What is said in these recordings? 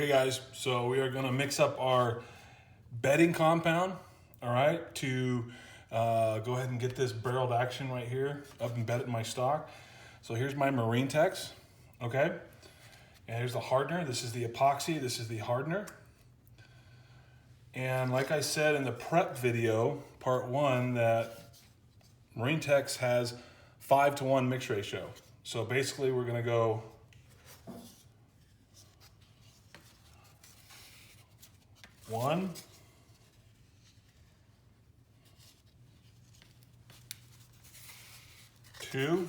Okay guys, so we are gonna mix up our bedding compound, all right, to go ahead and get this barreled action right here up embedded in my stock. So here's my Marine Tex, okay? And here's the hardener. This is the epoxy, this is the hardener. And like I said in the prep video, part one, that Marine Tex has 5-to-1 mix ratio. So basically we're gonna go 1, 2,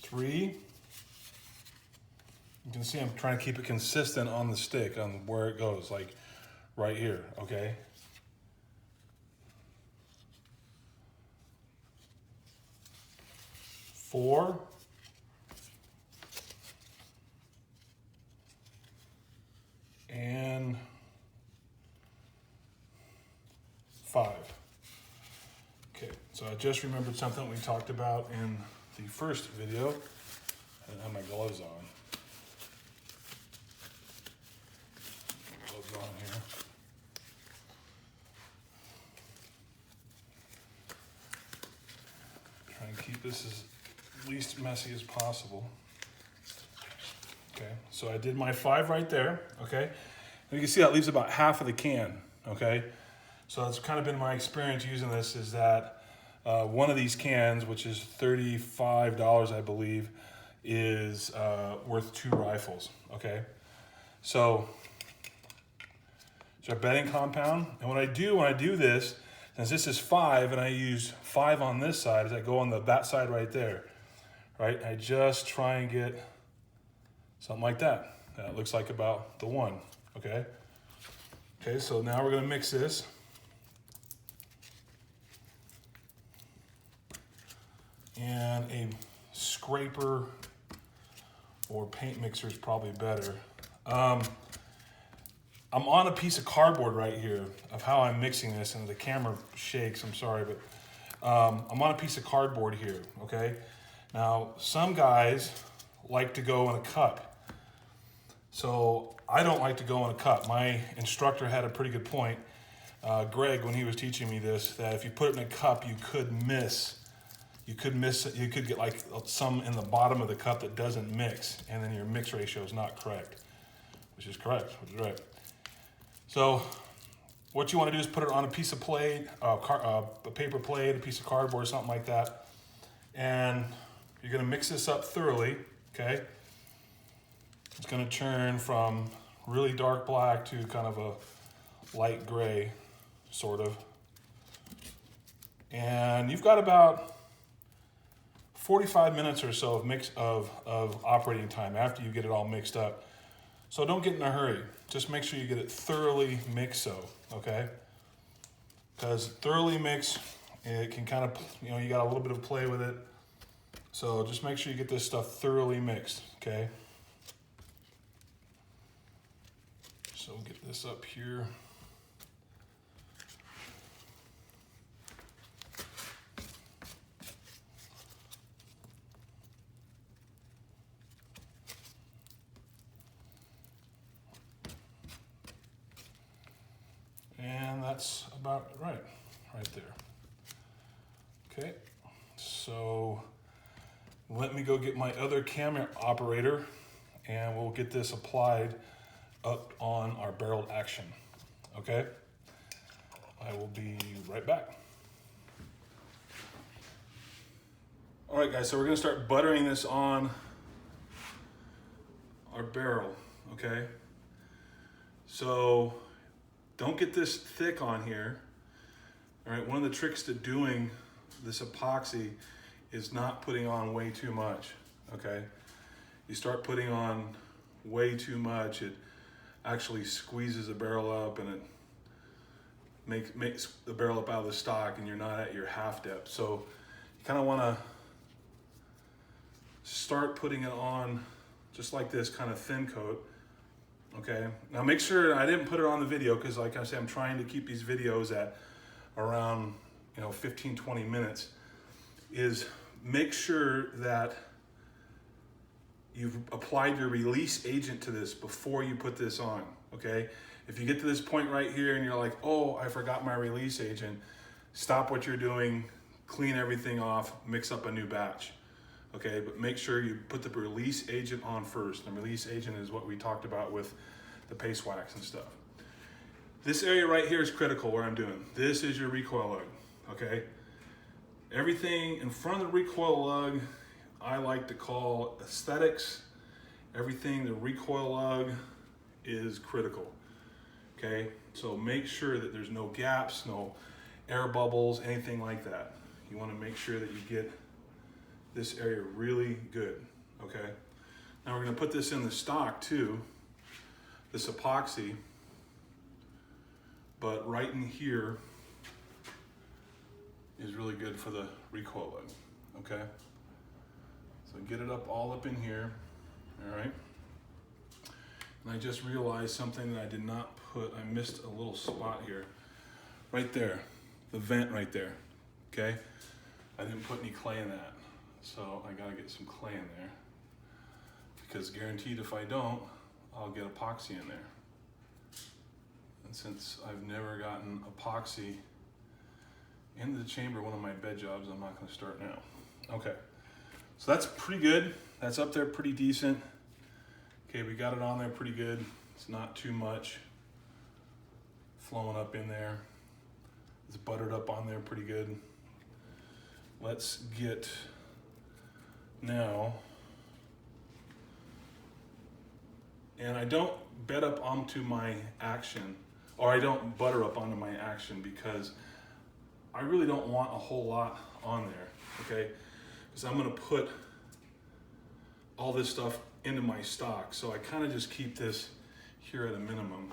3. You can see I'm trying to keep it consistent on the stick, on where it goes, like right here, okay? 4. And 5. Okay, so I just remembered something we talked about in the first video. I didn't have my gloves on. Gloves on here. Try and keep this as least messy as possible. Okay, so I did my 5 right there, okay? And you can see that leaves about half of the can, okay? So that's kind of been my experience using this, is that one of these cans, which is $35, I believe, is worth 2 rifles, okay? So it's our bedding compound. And what I do when I do this, since this is 5 and I use 5 on this side, is I go on that side right there, right? I just try and get something like that. That looks like about the 1, okay? Okay, so now we're gonna mix this. And a scraper or paint mixer is probably better. I'm on a piece of cardboard right here of how I'm mixing this, and the camera shakes, I'm sorry, but I'm on a piece of cardboard here, okay? Now, some guys like to go in a cup. So I don't like to go in a cup. My instructor had a pretty good point, Greg, when he was teaching me this, that if you put it in a cup, you could get like some in the bottom of the cup that doesn't mix, and then your mix ratio is not correct, which is right. So what you want to do is put it on a piece of plate, a paper plate, a piece of cardboard, something like that. And you're going to mix this up thoroughly, okay? It's going to turn from really dark black to kind of a light gray, sort of. And you've got about 45 minutes or so of operating time after you get it all mixed up. So don't get in a hurry. Just make sure you get it thoroughly mixed, okay? Because thoroughly mixed, it can kind of, you got a little bit of play with it. So just make sure you get this stuff thoroughly mixed, okay? So we'll get this up here. And that's about right there. Okay, so let me go get my other camera operator and we'll get this applied up on our barreled action, okay? I will be right back. All right guys, so we're gonna start buttering this on our barrel, okay? So don't get this thick on here. All right, one of the tricks to doing this epoxy is not putting on way too much, okay? You start putting on way too much, it actually squeezes the barrel up and it makes the barrel up out of the stock and you're not at your half depth. So you kind of want to start putting it on just like this, kind of thin coat. Okay, now make sure, I didn't put it on the video because like I said, I'm trying to keep these videos at around 15, 20 minutes, is make sure that you've applied your release agent to this before you put this on, okay? If you get to this point right here and you're like, oh, I forgot my release agent, stop what you're doing, clean everything off, mix up a new batch, okay? But make sure you put the release agent on first. The release agent is what we talked about with the paste wax and stuff. This area right here is critical where I'm doing. This is your recoil lug, okay? Everything in front of the recoil lug, I like to call aesthetics. Everything the recoil lug is critical, okay? So make sure that there's no gaps, no air bubbles, anything like that. You wanna make sure that you get this area really good, okay? Now we're gonna put this in the stock too, this epoxy, but right in here is really good for the recoil lug, okay? So get it all up in here, all right? And I just realized something that I did not put, I missed a little spot here. Right there, the vent right there, okay? I didn't put any clay in that, so I gotta get some clay in there, because guaranteed if I don't, I'll get epoxy in there. And since I've never gotten epoxy into the chamber, one of my bed jobs, I'm not gonna start now. Okay. So that's pretty good. That's up there pretty decent. Okay, we got it on there pretty good. It's not too much flowing up in there. It's buttered up on there pretty good. Let's get now, and I don't bed up onto my action, or I don't butter up onto my action, because I really don't want a whole lot on there, okay? Because I'm gonna put all this stuff into my stock. So I kind of just keep this here at a minimum,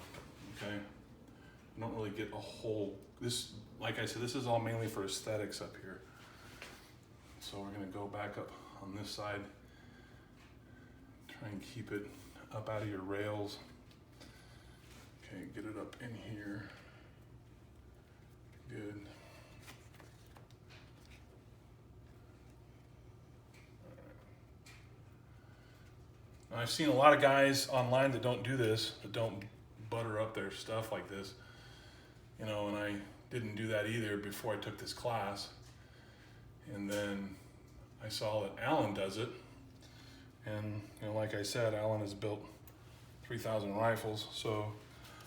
okay? I don't really get a whole, this, like I said, this is all mainly for aesthetics up here. So we're gonna go back up on this side, try and keep it up out of your rails. Okay, get it up in here, good. I've seen a lot of guys online that don't do this, that don't butter up their stuff like this, and I didn't do that either before I took this class. And then I saw that Alan does it, and like I said, Alan has built 3,000 rifles, so,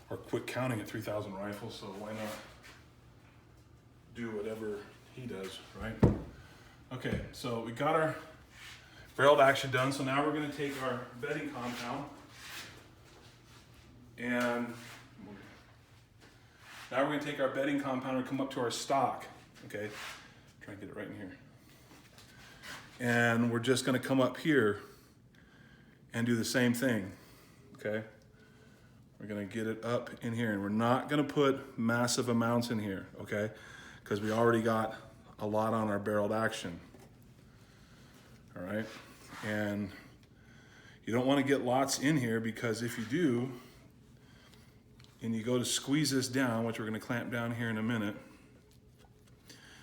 or quit counting at 3,000 rifles, so why not do whatever he does, right? Okay, so we got our barreled action done. So now we're going to take our bedding compound, and now we're going to take our bedding compound and come up to our stock. Okay, try and get it right in here. And we're just going to come up here and do the same thing. Okay, we're going to get it up in here, and we're not going to put massive amounts in here, okay, because we already got a lot on our barreled action. All right. And you don't want to get lots in here, because if you do, and you go to squeeze this down, which we're going to clamp down here in a minute,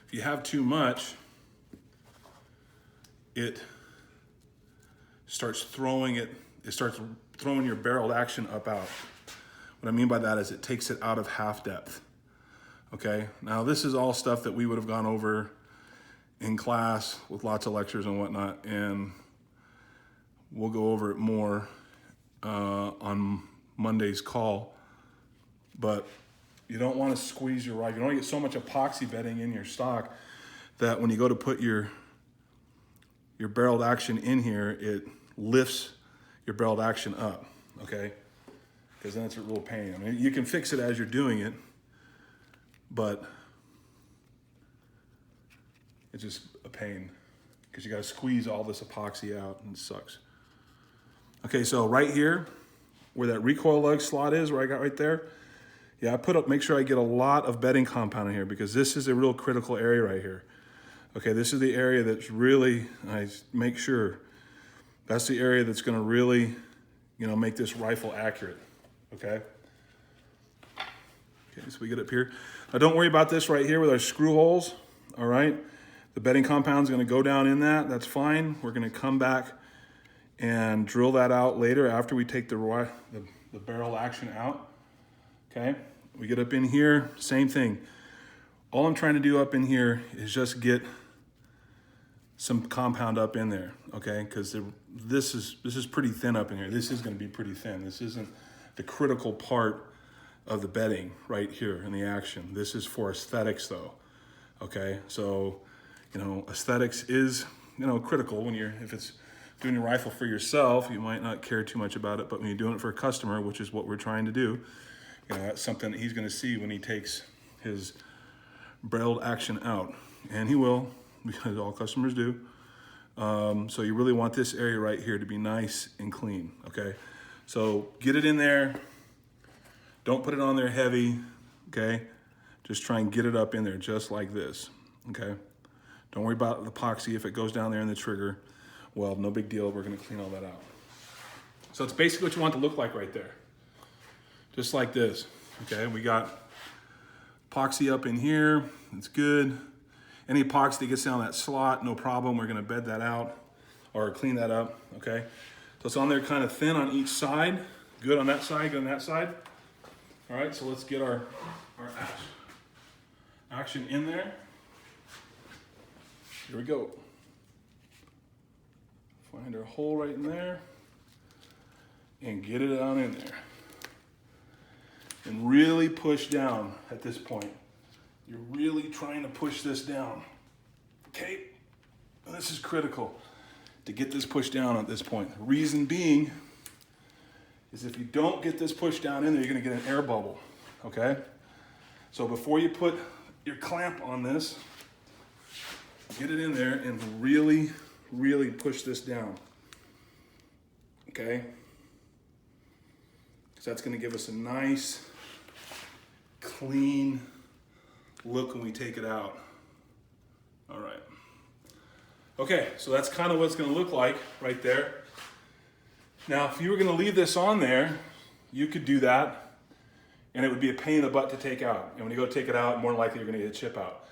if you have too much, it starts throwing your barreled action up out. What I mean by that is it takes it out of half depth. Okay, now this is all stuff that we would have gone over in class with lots of lectures and whatnot, and we'll go over it more on Monday's call. But you don't want to squeeze your rifle. You don't want to get so much epoxy bedding in your stock that when you go to put your barreled action in here, it lifts your barreled action up, okay? Because then it's a real pain. I mean, you can fix it as you're doing it, but it's just a pain because you got to squeeze all this epoxy out, and it sucks. Okay, so right here, where that recoil lug slot is, where I got right there, yeah, make sure I get a lot of bedding compound in here, because this is a real critical area right here. Okay, this is the area that's really, I make sure, that's the area that's gonna really, make this rifle accurate, okay? Okay, so we get up here. Now don't worry about this right here with our screw holes, all right? The bedding compound is gonna go down in that, that's fine. We're gonna come back and drill that out later after we take the barrel action out, okay? We get up in here, same thing. All I'm trying to do up in here is just get some compound up in there, okay? Because this is pretty thin up in here. This is gonna be pretty thin. This isn't the critical part of the bedding right here in the action. This is for aesthetics though, okay? So, you know, aesthetics is, you know, critical when if it's doing your rifle for yourself, you might not care too much about it, but when you're doing it for a customer, which is what we're trying to do, you know, that's something that he's gonna see when he takes his barreled action out. And he will, because all customers do. So you really want this area right here to be nice and clean, okay? So get it in there. Don't put it on there heavy, okay? Just try and get it up in there just like this, okay? Don't worry about the epoxy. If it goes down there in the trigger, well, no big deal. We're gonna clean all that out. So it's basically what you want it to look like right there. Just like this, okay? We got epoxy up in here, it's good. Any epoxy that gets down that slot, no problem. We're gonna bed that out or clean that up, okay? So it's on there kind of thin on each side. Good on that side, good on that side. All right, so let's get our action in there. Here we go. Find our hole right in there and get it down in there. And really push down at this point. You're really trying to push this down, okay? And this is critical to get this pushed down at this point. The reason being is if you don't get this pushed down in there, you're gonna get an air bubble, okay? So before you put your clamp on this, get it in there and really, really push this down, okay? Because that's gonna give us a nice, clean look when we take it out. All right. Okay, so that's kind of what it's gonna look like right there. Now, if you were gonna leave this on there, you could do that, and it would be a pain in the butt to take out. And when you go take it out, more than likely you're gonna get a chip out.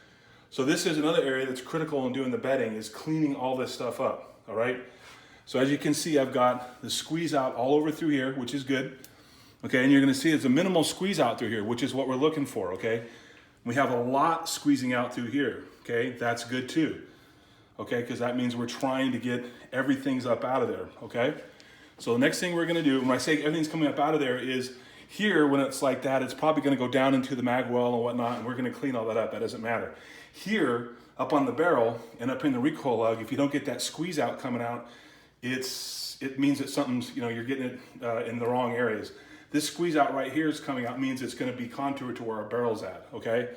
So this is another area that's critical in doing the bedding, is cleaning all this stuff up, all right? So as you can see, I've got the squeeze out all over through here, which is good. Okay, and you're gonna see it's a minimal squeeze out through here, which is what we're looking for, okay? We have a lot squeezing out through here, okay? That's good too, okay? Because that means we're trying to get everything's up out of there, okay? So the next thing we're gonna do, when I say everything's coming up out of there, is here, when it's like that, it's probably gonna go down into the mag well and whatnot, and we're gonna clean all that up, that doesn't matter. Here, up on the barrel and up in the recoil lug, if you don't get that squeeze out coming out, it means that something's, you know, you're getting it in the wrong areas. This squeeze out right here is coming out, means it's gonna be contoured to where our barrel's at, okay?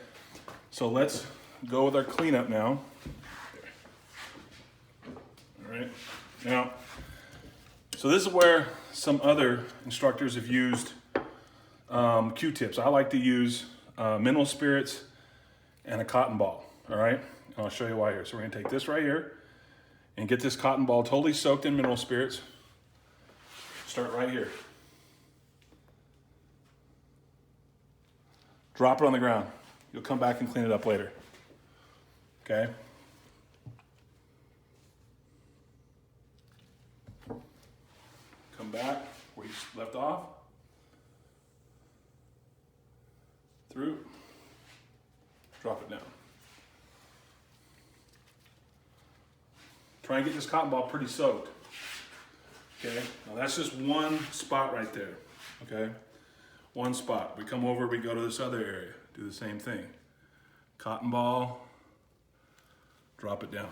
So let's go with our cleanup now. All right, now, so this is where some other instructors have used Q-tips. I like to use mineral spirits and a cotton ball, all right? And I'll show you why here. So we're gonna take this right here and get this cotton ball totally soaked in mineral spirits. Start right here. Drop it on the ground. You'll come back and clean it up later, okay? Come back where you left off. Through. Drop it down. Try and get this cotton ball pretty soaked, okay? Now that's just one spot right there, okay? One spot. We come over, we go to this other area, do the same thing. Cotton ball, drop it down.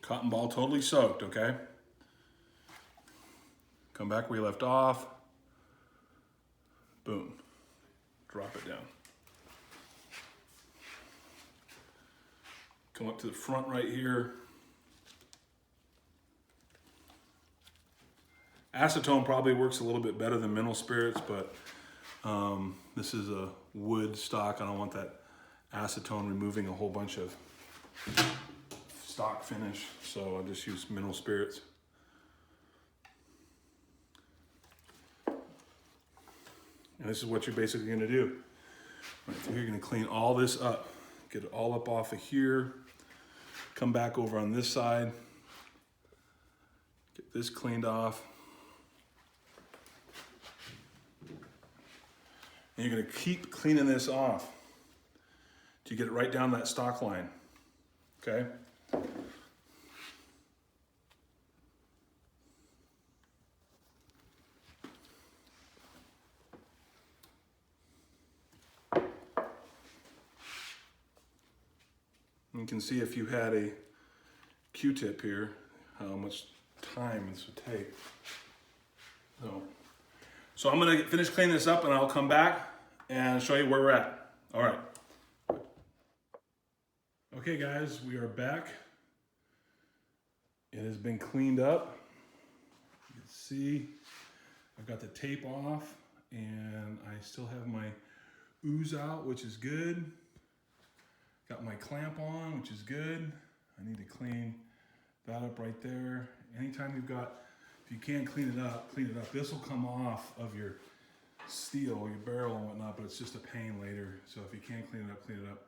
Cotton ball totally soaked, okay? Come back where you left off. Boom, drop it down. Come up to the front right here. Acetone probably works a little bit better than mineral spirits, but this is a wood stock. I don't want that acetone removing a whole bunch of stock finish, so I just use mineral spirits. And this is what you're basically gonna do. Right, so you're gonna clean all this up. Get it all up off of here. Come back over on this side. Get this cleaned off. And you're gonna keep cleaning this off till you get it right down that stock line, okay? You can see if you had a Q-tip here, how much time this would take. So I'm gonna finish cleaning this up and I'll come back and show you where we're at. All right. Okay guys, we are back. It has been cleaned up. You can see I've got the tape off and I still have my ooze out, which is good. Got my clamp on, which is good. I need to clean that up right there. Anytime you've got, if you can clean it up, clean it up. This will come off of your steel, your barrel and whatnot, but it's just a pain later. So if you can't clean it up, clean it up.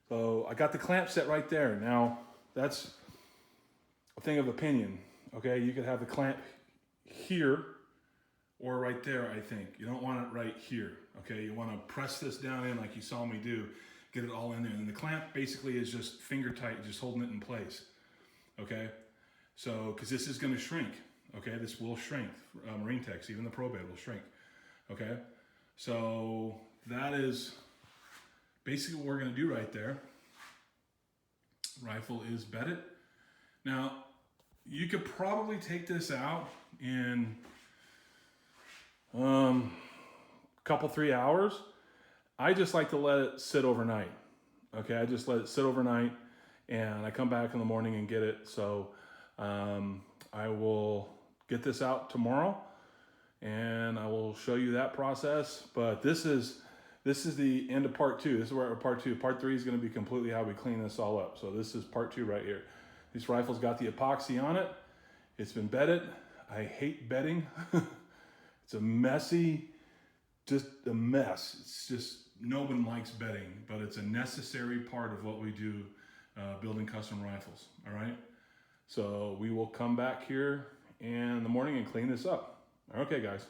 So I got the clamp set right there. Now that's a thing of opinion, okay? You could have the clamp here or right there, I think. You don't want it right here, okay? You wanna press this down in like you saw me do, get it all in there. And the clamp basically is just finger tight, just holding it in place, okay? So, because this is gonna shrink, okay? This will shrink, Marine Tex, even the Pro Bed will shrink, okay? So that is basically what we're gonna do right there. Rifle is bedded. Now, you could probably take this out in a couple, 3 hours. I just like to let it sit overnight. Okay, I just let it sit overnight and I come back in the morning and get it. So I will get this out tomorrow and I will show you that process. But this is the end of part 2. This is where part 2. Part 3 is going to be completely how we clean this all up. So this is part 2 right here. This rifle's got the epoxy on it. It's been bedded. I hate bedding. It's a messy, just a mess. It's just, no one likes bedding, but it's a necessary part of what we do building custom rifles, all right? So we will come back here in the morning and clean this up. Okay, guys.